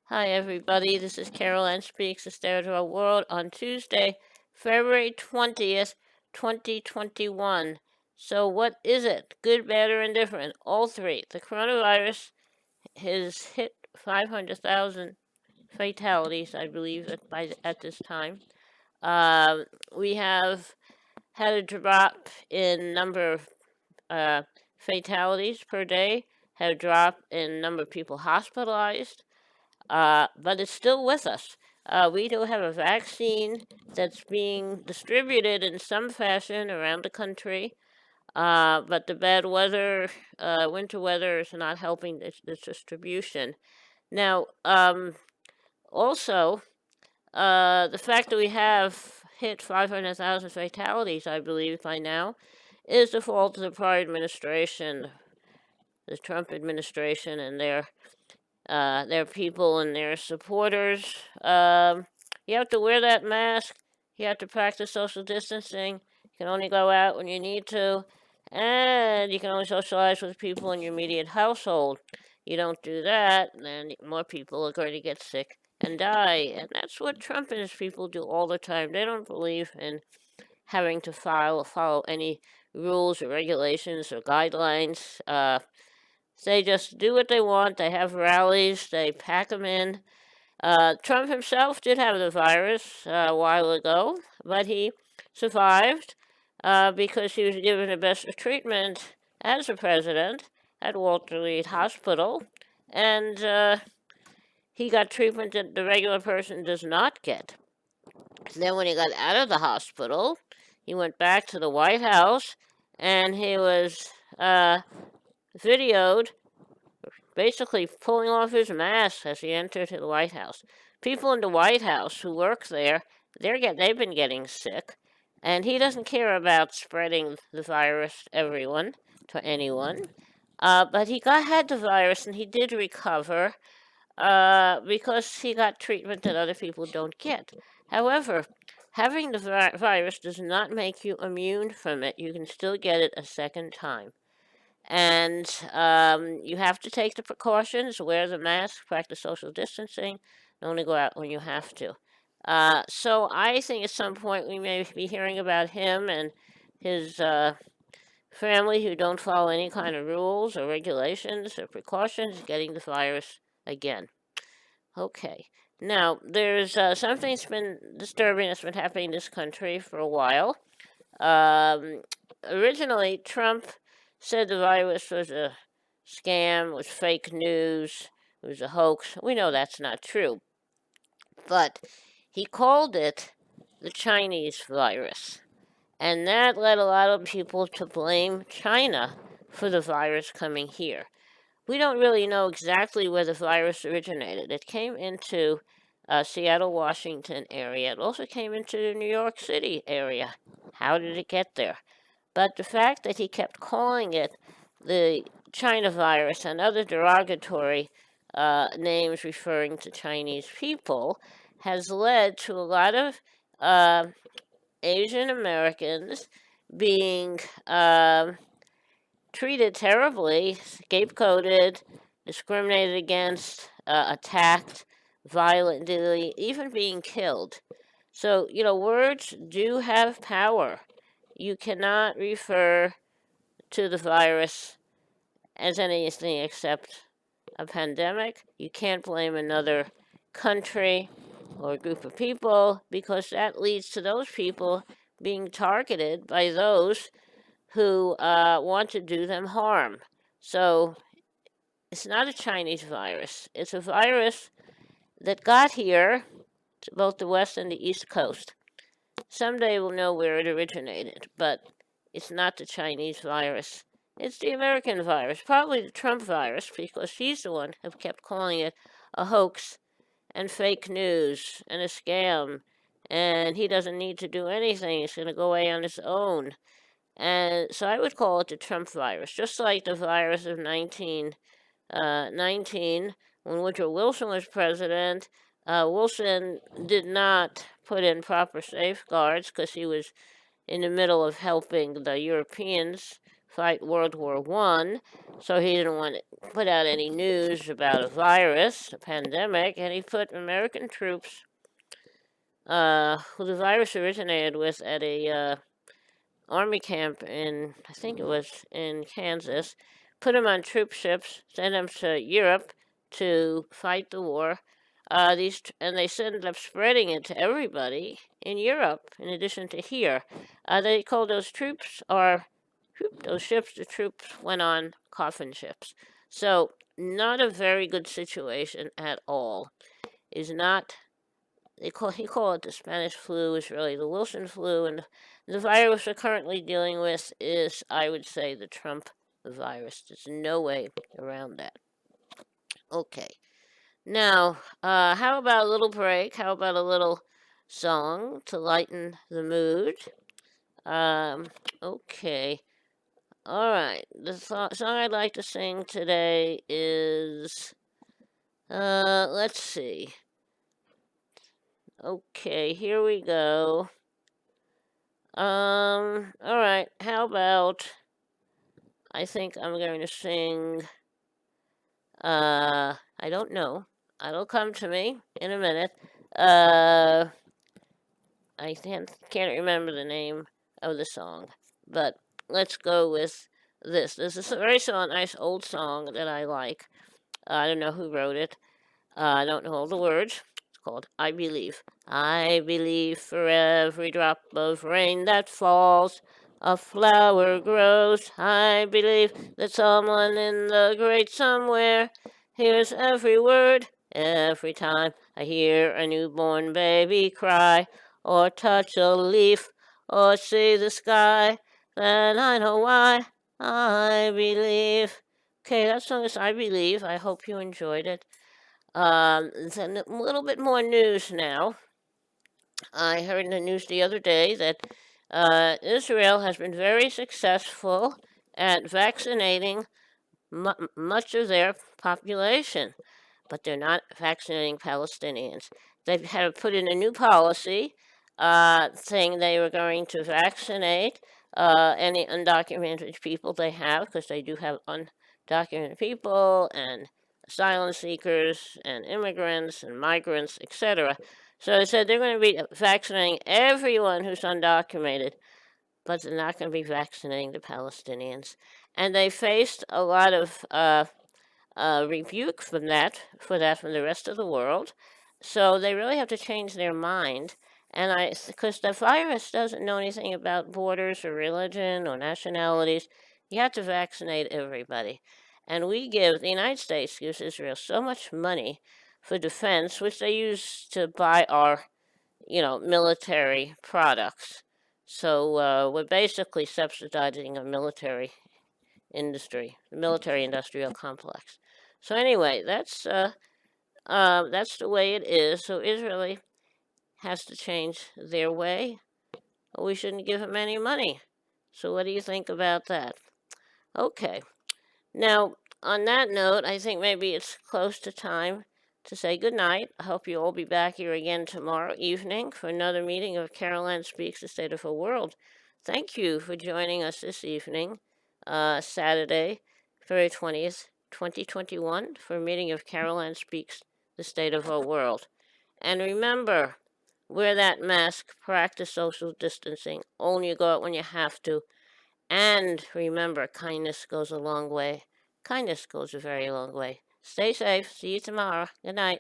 Hi, everybody. This is Carol Ann Speaks, the Stereo World on Tuesday, February 20th, 2021. So, what is it? Good, bad, or indifferent? All three. The coronavirus has hit 500,000 fatalities, I believe, at this time. Um, we have had a drop in number of fatalities per day, had a drop in number of people hospitalized, but it's still with us. We do have a vaccine that's being distributed in some fashion around the country, but the bad weather, winter weather, is not helping this distribution. Now, also, the fact that we have hit 500,000 fatalities, I believe, by now, is the fault of the prior administration, the Trump administration, and their people and their supporters. You have to wear that mask. You have to practice social distancing. You can only go out when you need to, and you can only socialize with people in your immediate household. You don't do that, then more people are going to get sick and die. And that's what Trump and his people do all the time. They don't believe in having to follow any rules or regulations or guidelines. They just do what they want. They have rallies. They pack them in. Trump himself did have the virus a while ago, but he survived because he was given the best treatment as a president at Walter Reed Hospital, and he got treatment that the regular person does not get. Then, when he got out of the hospital, he went back to the White House, and he was videoed basically pulling off his mask as he entered the White House. People in the White House who work there, they've been getting sick, and he doesn't care about spreading the virus to anyone. But had the virus, and he did recover because he got treatment that other people don't get. However, having the virus does not make you immune from it. You can still get it a second time. And you have to take the precautions, wear the mask, practice social distancing, and only go out when you have to. So I think at some point we may be hearing about him and his family who don't follow any kind of rules or regulations or precautions getting the virus again. Okay. Now, there's something that's been disturbing that's been happening in this country for a while. Um, Originally, Trump said the virus was a scam, was fake news, it was a hoax. We know that's not true. But he called it the Chinese virus. And that led a lot of people to blame China for the virus coming here. We don't really know exactly where the virus originated. It came into Seattle, Washington area. It also came into the New York City area. How did it get there? But the fact that he kept calling it the China virus and other derogatory names referring to Chinese people has led to a lot of Asian Americans being treated terribly, scapegoated, discriminated against, attacked violently, even being killed. So, words do have power. You cannot refer to the virus as anything except a pandemic. You can't blame another country or a group of people because that leads to those people being targeted by those who want to do them harm. So it's not a Chinese virus. It's a virus that got here to both the West and the East Coast. Someday we'll know where it originated, but it's not the Chinese virus. It's the American virus, probably the Trump virus, because he's the one who kept calling it a hoax and fake news and a scam. And he doesn't need to do anything. He's going to go away on his own. And so I would call it the Trump virus, just like the virus of 1919 when Woodrow Wilson was president. Wilson did not put in proper safeguards because he was in the middle of helping the Europeans fight World War I, so he didn't want to put out any news about a virus, a pandemic, and he put American troops, who the virus originated with, at a army camp in, I think it was in Kansas, put them on troop ships, sent them to Europe to fight the war. And they ended up spreading it to everybody in Europe, in addition to here. They called those troops, or those ships, the troops went on coffin ships. So, not a very good situation at all. Is not, he call it the Spanish flu, is really the Wilson flu, and the virus we're currently dealing with is, I would say, the Trump virus. There's no way around that. Okay. Now, how about a little break? How about a little song to lighten the mood? Okay. All right. The song I'd like to sing today is, let's see. Okay, here we go. All right. How about, I think I'm going to sing, I don't know. It'll come to me in a minute. I can't remember the name of the song, but let's go with this. This is a very nice old song that I like. I don't know who wrote it. I don't know all the words. It's called I Believe. I believe for every drop of rain that falls, a flower grows. I believe that someone in the great somewhere hears every word. Every time I hear a newborn baby cry, or touch a leaf, or see the sky, then I know why I believe. Okay, that song is I Believe. I hope you enjoyed it. There's a little bit more news now. I heard in the news the other day that Israel has been very successful at vaccinating much of their population, but they're not vaccinating Palestinians. They've had to put in a new policy saying they were going to vaccinate any undocumented people they have, because they do have undocumented people and asylum seekers and immigrants and migrants, etc. So they said they're going to be vaccinating everyone who's undocumented, but they're not going to be vaccinating the Palestinians. And they faced a lot of rebuke from that from the rest of the world. So they really have to change their mind. And because the virus doesn't know anything about borders or religion or nationalities, you have to vaccinate everybody. And the United States gives Israel so much money for defense, which they use to buy our, military products. So we're basically subsidizing a military industry, the military industrial complex. So anyway, that's the way it is. So Israel has to change their way. We shouldn't give them any money. So what do you think about that? Okay. Now, on that note, I think maybe it's close to time to say goodnight. I hope you'll all be back here again tomorrow evening for another meeting of Caroline Speaks the State of Her World. Thank you for joining us this evening, Saturday, February 20th, 2021, for a meeting of Caroline Speaks the State of Her World. And remember, wear that mask, practice social distancing, only go out when you have to. And remember, kindness goes a long way. Kindness goes a very long way. Stay safe. See you tomorrow. Good night.